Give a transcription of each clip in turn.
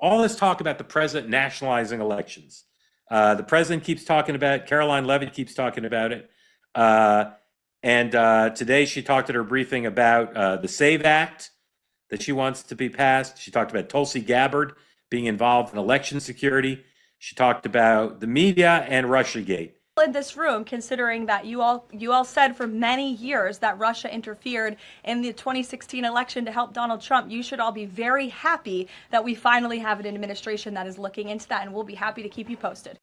all this talk about the president nationalizing elections. The president keeps talking about it. Caroline Leavitt keeps talking about it. And today she talked at her briefing about the SAVE Act that she wants to be passed. She talked about Tulsi Gabbard being involved in election security. She talked about the media and Russiagate. In this room, considering that you all said for many years that Russia interfered in the 2016 election to help Donald Trump, you should all be very happy that we finally have an administration that is looking into that, and we'll be happy to keep you posted.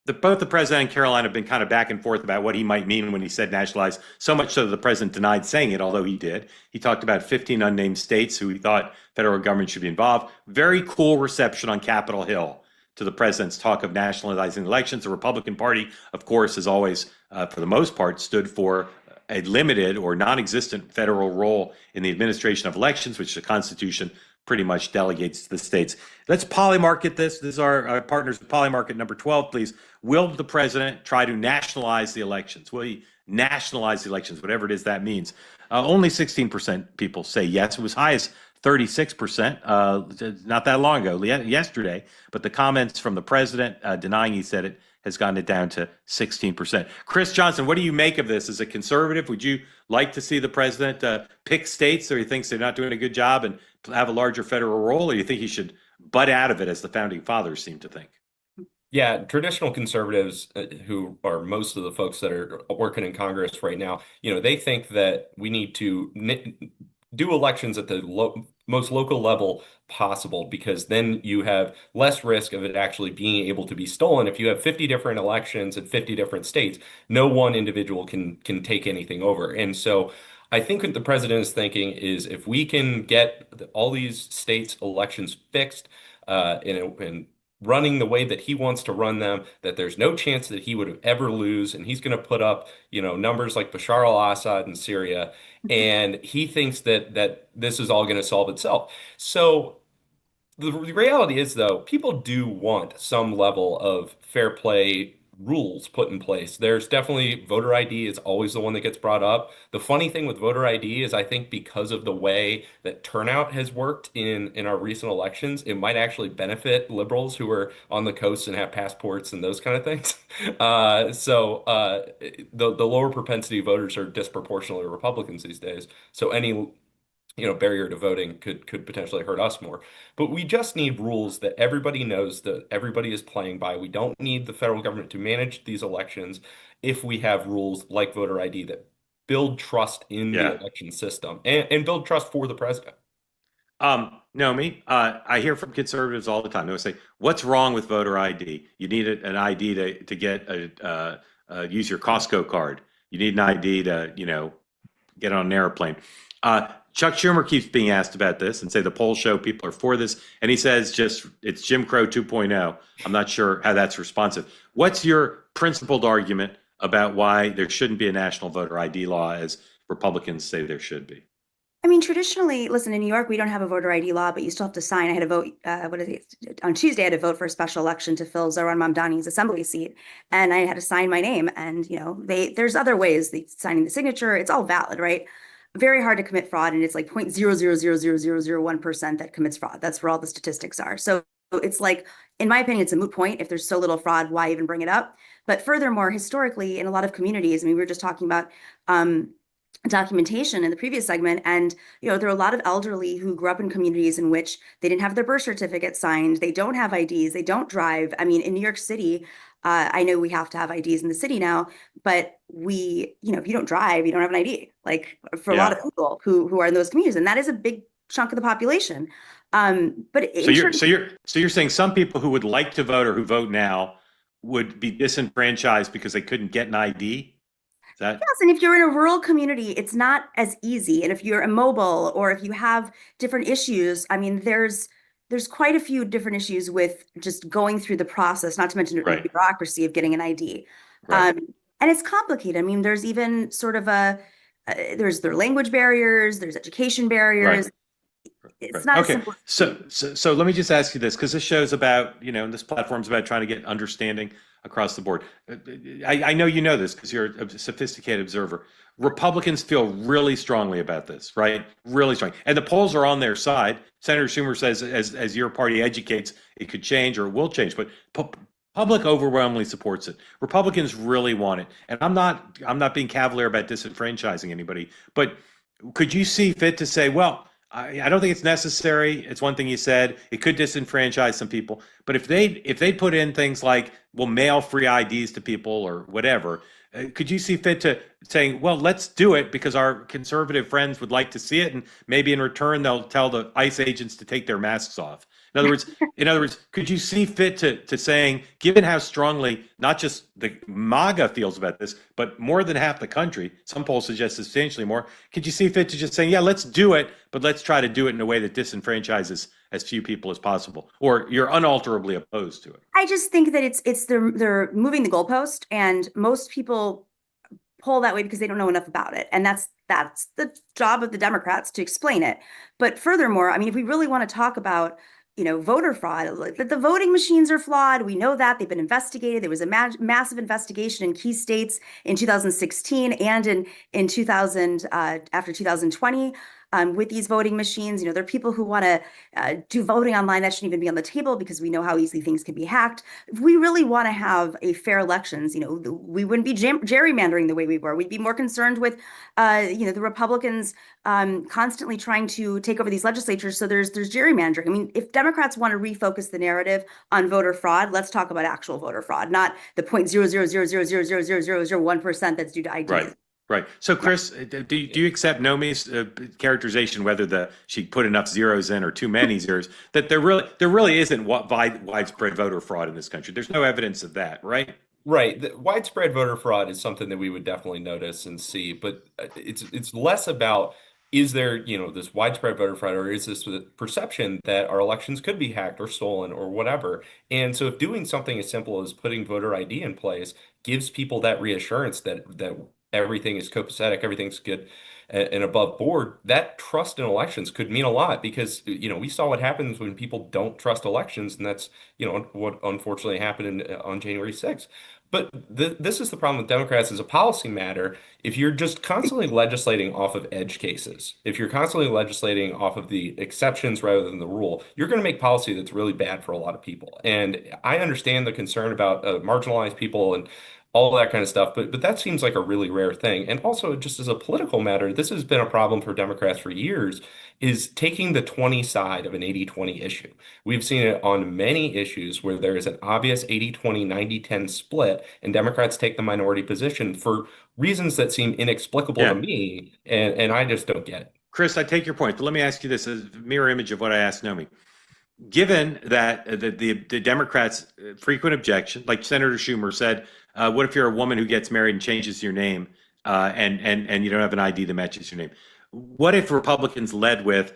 Both the president and Caroline have been kind of back and forth about what he might mean when he said nationalize, so much so that the president denied saying it, although he did. He talked about 15 unnamed states who he thought federal government should be involved. Very cool reception on Capitol Hill to the president's talk of nationalizing elections. The Republican Party, of course, has always, for the most part, stood for a limited or non-existent federal role in the administration of elections, which the Constitution pretty much delegates to the states. Let's Polymarket this. This is our partners with Polymarket number 12, please. Will the president try to nationalize the elections? Will he nationalize the elections, whatever it is that means? Only 16% people say yes. It was high as 36% not that long ago, yesterday. But the comments from the president denying he said it has gotten it down to 16%. Chris Johnson, what do you make of this? As a conservative, would you like to see the president pick states where he thinks they're not doing a good job and have a larger federal role, or you think he should butt out of it as the founding fathers seem to think? Yeah, traditional conservatives, who are most of the folks that are working in Congress right now, they think that we need to do elections at the most local level possible, because then you have less risk of it actually being able to be stolen. If you have 50 different elections in 50 different states, no one individual can take anything over. And so I think what the president is thinking is, if we can get all these states' elections fixed and running the way that he wants to run them, that there's no chance that he would ever lose, and he's going to put up, numbers like Bashar al-Assad in Syria, and he thinks that this is all going to solve itself. So the reality is, though, people do want some level of fair play rules put in place. There's definitely voter ID is always the one that gets brought up. The funny thing with voter ID is, I think because of the way that turnout has worked in our recent elections, it might actually benefit liberals who are on the coast and have passports and those kind of things. So the lower propensity voters are disproportionately Republicans these days. So any barrier to voting could potentially hurt us more. But we just need rules that everybody knows, that everybody is playing by. We don't need the federal government to manage these elections if we have rules like voter ID that build trust in the election system and build trust for the president. Nomi, I hear from conservatives all the time. They say, "What's wrong with voter ID? You need an ID to get use your Costco card. You need an ID to get on an airplane." Chuck Schumer keeps being asked about this and say the polls show people are for this. And he says it's Jim Crow 2.0. I'm not sure how that's responsive. What's your principled argument about why there shouldn't be a national voter ID law as Republicans say there should be? I mean, traditionally, listen, in New York, we don't have a voter ID law, but you still have to sign. I had to vote, on Tuesday, I had to vote for a special election to fill Zohran Mamdani's assembly seat. And I had to sign my name. And, there's other ways, signing the signature, it's all valid, right? Very hard to commit fraud, and it's like 0.0000001% that commits fraud. That's where all the statistics are. So it's like, in my opinion, it's a moot point. If there's so little fraud, why even bring it up? But furthermore, historically, in a lot of communities, we were just talking about documentation in the previous segment, and there are a lot of elderly who grew up in communities in which they didn't have their birth certificate signed, they don't have IDs, they don't drive. I mean, in New York City, I know we have to have IDs in the city now, but if you don't drive, you don't have an ID, like for a lot of people who are in those communities, and that is a big chunk of the population. But so you're saying some people who would like to vote or who vote now would be disenfranchised because they couldn't get an ID? Yes, and if you're in a rural community, it's not as easy. And if you're immobile or if you have different issues, there's quite a few different issues with just going through the process, not to mention the bureaucracy of getting an ID. Right. And it's complicated. There's even sort of there are language barriers, there's education barriers. it's not as Okay. simple. So let me just ask you this, because this show's about, and this platform's about trying to get understanding across the board. I know you know this because you're a sophisticated observer. Republicans feel really strongly about this, right? Really strong. And the polls are on their side. Senator Schumer says as your party educates, it could change or it will change, but public overwhelmingly supports it. Republicans really want it. And I'm not being cavalier about disenfranchising anybody, but could you see fit to say, well, I don't think it's necessary. It's one thing you said. It could disenfranchise some people. But if they put in things like, we'll mail free IDs to people or whatever, could you see fit to saying, well, let's do it because our conservative friends would like to see it, and maybe in return they'll tell the ICE agents to take their masks off. In other words, could you see fit to saying, given how strongly not just the MAGA feels about this, but more than half the country, some polls suggest substantially more, could you see fit to just saying, yeah, let's do it, but let's try to do it in a way that disenfranchises as few people as possible, or you're unalterably opposed to it? I just think that they're moving the goalpost, and most people poll that way because they don't know enough about it. And that's the job of the Democrats to explain it. But furthermore, I mean, if we really want to talk about voter fraud, like that the voting machines are flawed. We know that they've been investigated. There was a massive investigation in key states in 2016 and in 2000 after 2020 with these voting machines. There are people who want to do voting online that shouldn't even be on the table because we know how easily things can be hacked. If we really want to have a fair elections, we wouldn't be gerrymandering the way we were. We'd be more concerned with, the Republicans constantly trying to take over these legislatures. So there's gerrymandering. I mean, if Democrats want to refocus the narrative on voter fraud, let's talk about actual voter fraud, not the 0.000000001% that's due to IDs. Right. Right. So, Chris, do you accept Nomi's characterization, whether she put enough zeros in or too many zeros, that there really isn't widespread voter fraud in this country? There's no evidence of that, right? Right. The widespread voter fraud is something that we would definitely notice and see, but it's less about, is there, this widespread voter fraud, or is this the perception that our elections could be hacked or stolen or whatever? And so if doing something as simple as putting voter ID in place gives people that reassurance that everything is copacetic, everything's good and above board, that trust in elections could mean a lot, because we saw what happens when people don't trust elections, and that's what unfortunately happened on January 6th. But this is the problem with Democrats as a policy matter. If you're just constantly legislating off of edge cases, if you're constantly legislating off of the exceptions rather than the rule, you're going to make policy that's really bad for a lot of people. And I understand the concern about marginalized people and all that kind of stuff, but that seems like a really rare thing. And also, just as a political matter, this has been a problem for Democrats for years, is taking the 20 side of an 80-20 issue. We've seen it on many issues where there is an obvious 80-20, 90-10 split, and Democrats take the minority position for reasons that seem inexplicable to me, and I just don't get it. Chris, I take your point, but let me ask you this as a mirror image of what I asked Nomi. Given that the Democrats' frequent objection, like Senator Schumer said, what if you're a woman who gets married and changes your name and you don't have an ID that matches your name? What if Republicans led with,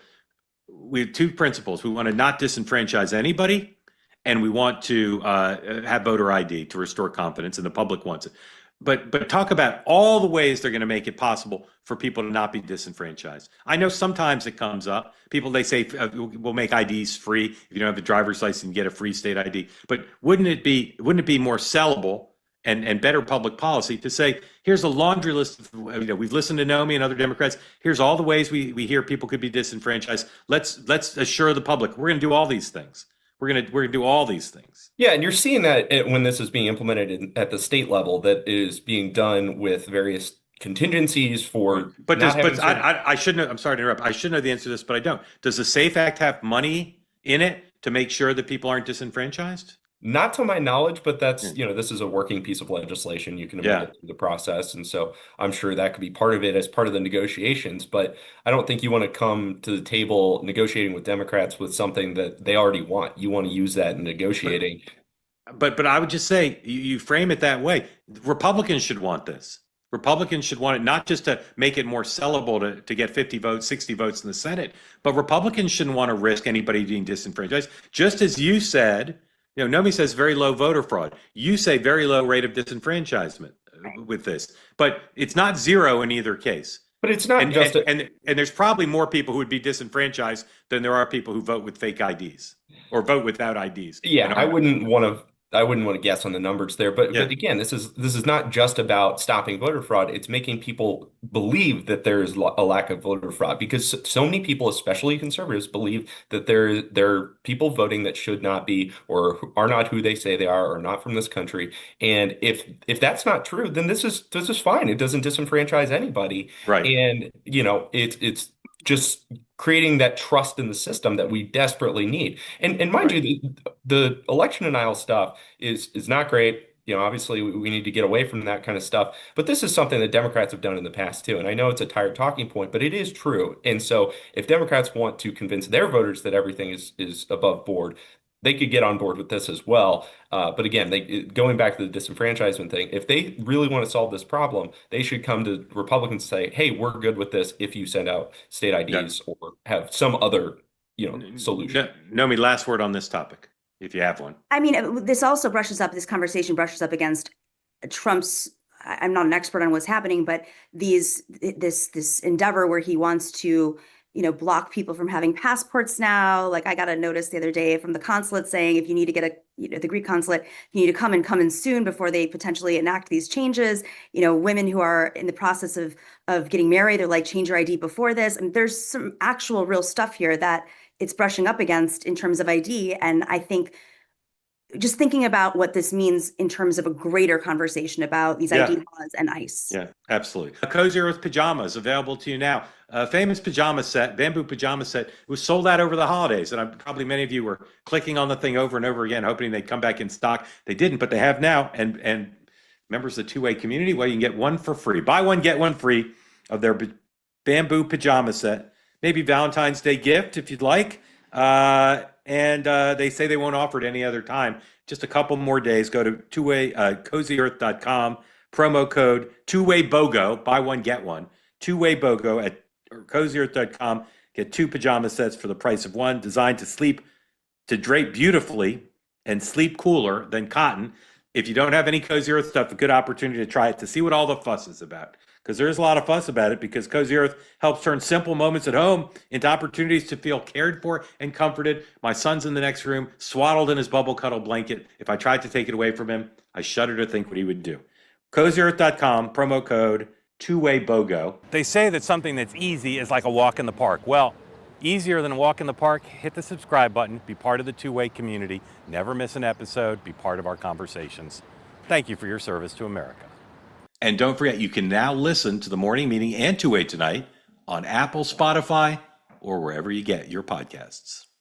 we have two principles. We want to not disenfranchise anybody, and we want to have voter ID to restore confidence, and the public wants it. But talk about all the ways they're going to make it possible for people to not be disenfranchised. I know sometimes it comes up. They say we'll make IDs free. If you don't have a driver's license, you get a free state ID. But wouldn't it be more sellable and better public policy to say, here's a laundry list of, we've listened to Nomi and other Democrats. Here's all the ways we hear people could be disenfranchised. Let's assure the public we're going to do all these things. We're gonna do all these things. Yeah, and you're seeing that when this is being implemented at the state level, that is being done with various contingencies for. I shouldn't. I'm sorry to interrupt. I should know the answer to this, but I don't. Does the SAFE Act have money in it to make sure that people aren't disenfranchised? Not to my knowledge, but that's, this is a working piece of legislation. You can amend it through the process. And so I'm sure that could be part of it as part of the negotiations. But I don't think you want to come to the table negotiating with Democrats with something that they already want. You want to use that in negotiating. But I would just say, you frame it that way. Republicans should want this. Republicans should want it not just to make it more sellable to get 50 votes, 60 votes in the Senate, but Republicans shouldn't want to risk anybody being disenfranchised. Just as you said, Nomi says very low voter fraud. You say very low rate of disenfranchisement with this, but it's not zero in either case. But it's not And, just and there's probably more people who would be disenfranchised than there are people who vote with fake IDs or vote without IDs. Yeah, I wouldn't want to guess on the numbers there, Yeah, but again, this is not just about stopping voter fraud. It's making people believe that there is a lack of voter fraud because so many people, especially conservatives, believe that there are people voting that should not be or are not who they say they are or not from this country. And if that's not true, then this is fine. It doesn't disenfranchise anybody. right. And it's just creating that trust in the system that we desperately need. And mind Right. you, the election denial stuff is not great. Obviously we need to get away from that kind of stuff. But this is something that Democrats have done in the past too. And I know it's a tired talking point, but it is true. And so if Democrats want to convince their voters that everything is above board, they could get on board with this as well. But again, going back to the disenfranchisement thing, if they really want to solve this problem, they should come to Republicans and say, "Hey, we're good with this if you send out state Yeah. IDs or have some other, solution." Nomi, last word on this topic, if you have one. I mean, this conversation brushes up against Trump's, I'm not an expert on what's happening, but this endeavor where he wants to, block people from having passports now. Like I got a notice the other day from the consulate saying if you need to get the Greek consulate, you need to come in soon before they potentially enact these changes. Women who are in the process of getting married, they're like, change your ID before this. And there's some actual real stuff here that it's brushing up against in terms of ID. And I think just thinking about what this means in terms of a greater conversation about these Yeah. ID laws and ICE. Yeah, absolutely. A Cozy Earth pajamas available to you now. A famous pajama set, bamboo pajama set, it was sold out over the holidays. And probably many of you were clicking on the thing over and over again, hoping they'd come back in stock. They didn't, but they have now. And members of the two-way community, well, you can get one for free. Buy one, get one free of their bamboo pajama set. Maybe Valentine's Day gift if you'd like. And they say they won't offer it any other time. Just a couple more days. Go to cozyearth.com, promo code two-way BOGO, buy one, get one. Two-way BOGO at cozyearth.com. Get two pajama sets for the price of one, designed to drape beautifully and sleep cooler than cotton. If you don't have any Cozy Earth stuff, a good opportunity to try it, to see what all the fuss is about. Because there's a lot of fuss about it, because Cozy Earth helps turn simple moments at home into opportunities to feel cared for and comforted. My son's in the next room, swaddled in his bubble cuddle blanket. If I tried to take it away from him, I shudder to think what he would do. CozyEarth.com, promo code two-way BOGO. They say that something that's easy is like a walk in the park. Well, easier than a walk in the park, hit the subscribe button, be part of the two-way community, never miss an episode, be part of our conversations. Thank you for your service to America. And don't forget, you can now listen to the morning meeting and Two-Way Tonight on Apple, Spotify, or wherever you get your podcasts.